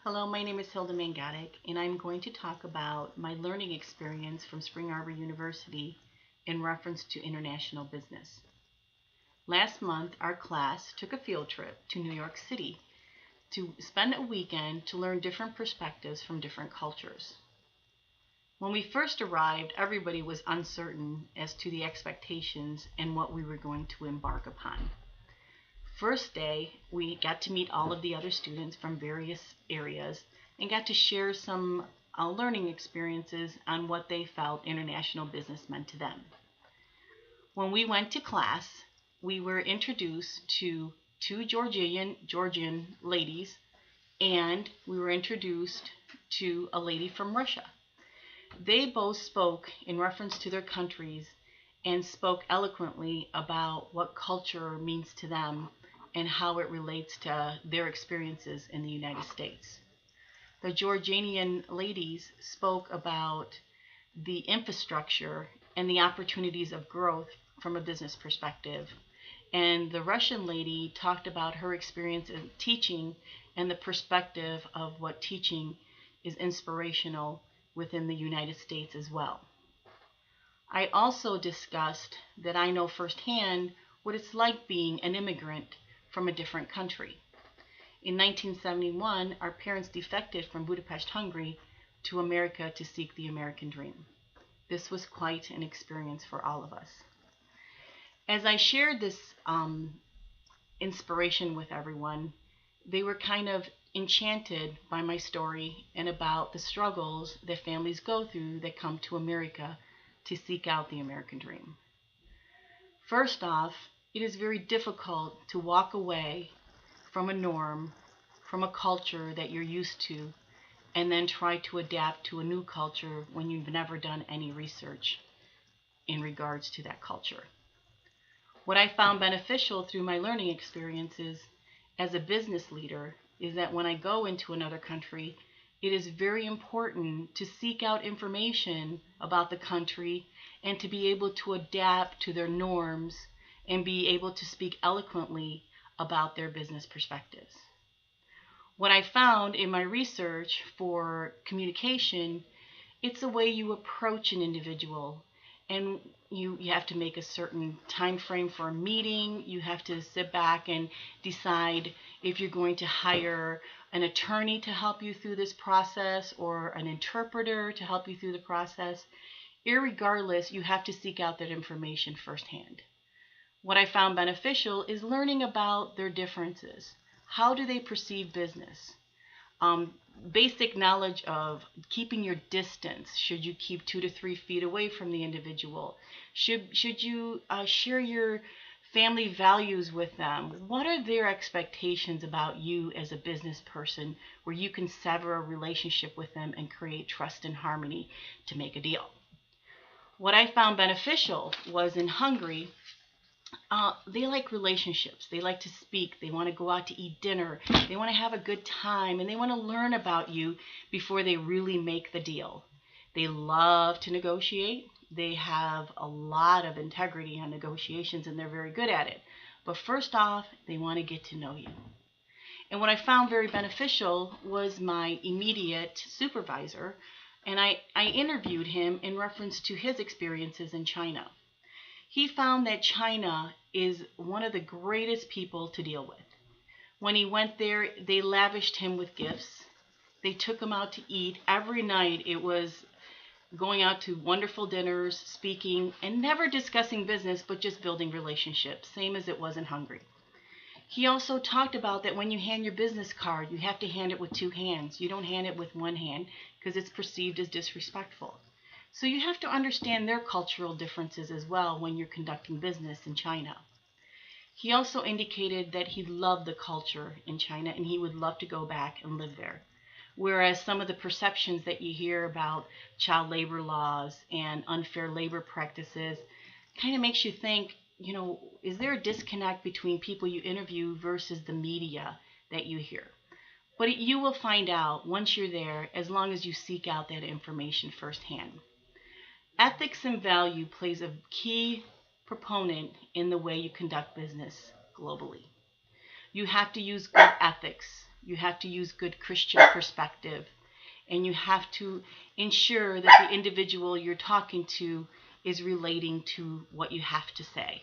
Hello, my name is Hilda Mangotic, and I'm going to talk about my learning experience from Spring Arbor University in reference to international business. Last month, our class took a field trip to New York City to spend a weekend to learn different perspectives from different cultures. When we first arrived, everybody was uncertain as to the expectations and what we were going to embark upon. First day, we got to meet all of the other students from various areas and got to share some learning experiences on what they felt international business meant to them. When we went to class, we were introduced to two Georgian ladies, and we were introduced to a lady from Russia. They both spoke in reference to their countries and spoke eloquently about what culture means to them and how it relates to their experiences in the United States. The Georgianian ladies spoke about the infrastructure and the opportunities of growth from a business perspective. And the Russian lady talked about her experience in teaching and the perspective of what teaching is inspirational within the United States as well. I also discussed that I know firsthand what it's like being an immigrant from a different country. In 1971, our parents defected from Budapest, Hungary to America to seek the American dream. This was quite an experience for all of us. As I shared this inspiration with everyone, they were kind of enchanted by my story and about the struggles that families go through that come to America to seek out the American dream. First off, it is very difficult to walk away from a norm, from a culture that you're used to, and then try to adapt to a new culture when you've never done any research in regards to that culture. What I found beneficial through my learning experiences as a business leader is that when I go into another country, it is very important to seek out information about the country and to be able to adapt to their norms and be able to speak eloquently about their business perspectives. What I found in my research for communication, it's a way you approach an individual, and you have to make a certain time frame for a meeting. You have to sit back and decide if you're going to hire an attorney to help you through this process or an interpreter to help you through the process. Irregardless, you have to seek out that information firsthand. What I found beneficial is learning about their differences. How do they perceive business? Basic knowledge of keeping your distance. Should you keep 2 to 3 feet away from the individual? Should you share your family values with them? What are their expectations about you as a business person where you can sever a relationship with them and create trust and harmony to make a deal? What I found beneficial was in Hungary, they like relationships. They like to speak. They want to go out to eat dinner. They want to have a good time, and they want to learn about you before they really make the deal. They love to negotiate. They have a lot of integrity on negotiations, and they're very good at it. But first off, they want to get to know you. And what I found very beneficial was my immediate supervisor, and I interviewed him in reference to his experiences in China. He found that China is one of the greatest people to deal with. When he went there, they lavished him with gifts. They took him out to eat. Every night it was going out to wonderful dinners, speaking, and never discussing business, but just building relationships, same as it was in Hungary. He also talked about that when you hand your business card, you have to hand it with 2 hands. You don't hand it with 1 hand because it's perceived as disrespectful. So you have to understand their cultural differences as well when you're conducting business in China. He also indicated that he loved the culture in China and he would love to go back and live there. Whereas some of the perceptions that you hear about child labor laws and unfair labor practices kind of makes you think, is there a disconnect between people you interview versus the media that you hear? But you will find out once you're there, as long as you seek out that information firsthand. Ethics and value plays a key proponent in the way you conduct business globally. You have to use good ethics. You have to use good Christian perspective. And you have to ensure that the individual you're talking to is relating to what you have to say.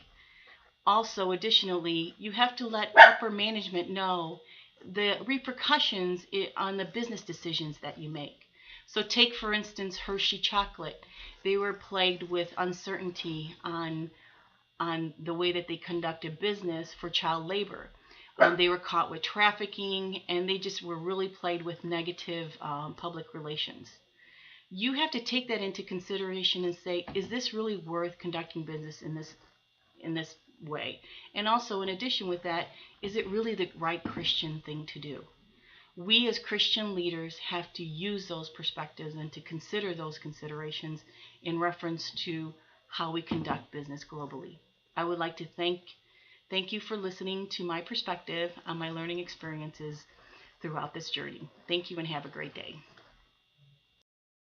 Also, additionally, you have to let upper management know the repercussions on the business decisions that you make. So take, for instance, Hershey Chocolate. They were plagued with uncertainty on the way that they conducted business for child labor. They were caught with trafficking, and they just were really plagued with negative public relations. You have to take that into consideration and say, is this really worth conducting business in this way? And also, in addition with that, is it really the right Christian thing to do? We as Christian leaders have to use those perspectives and to consider those considerations in reference to how we conduct business globally. I would like to thank you for listening to my perspective on my learning experiences throughout this journey. Thank you and have a great day.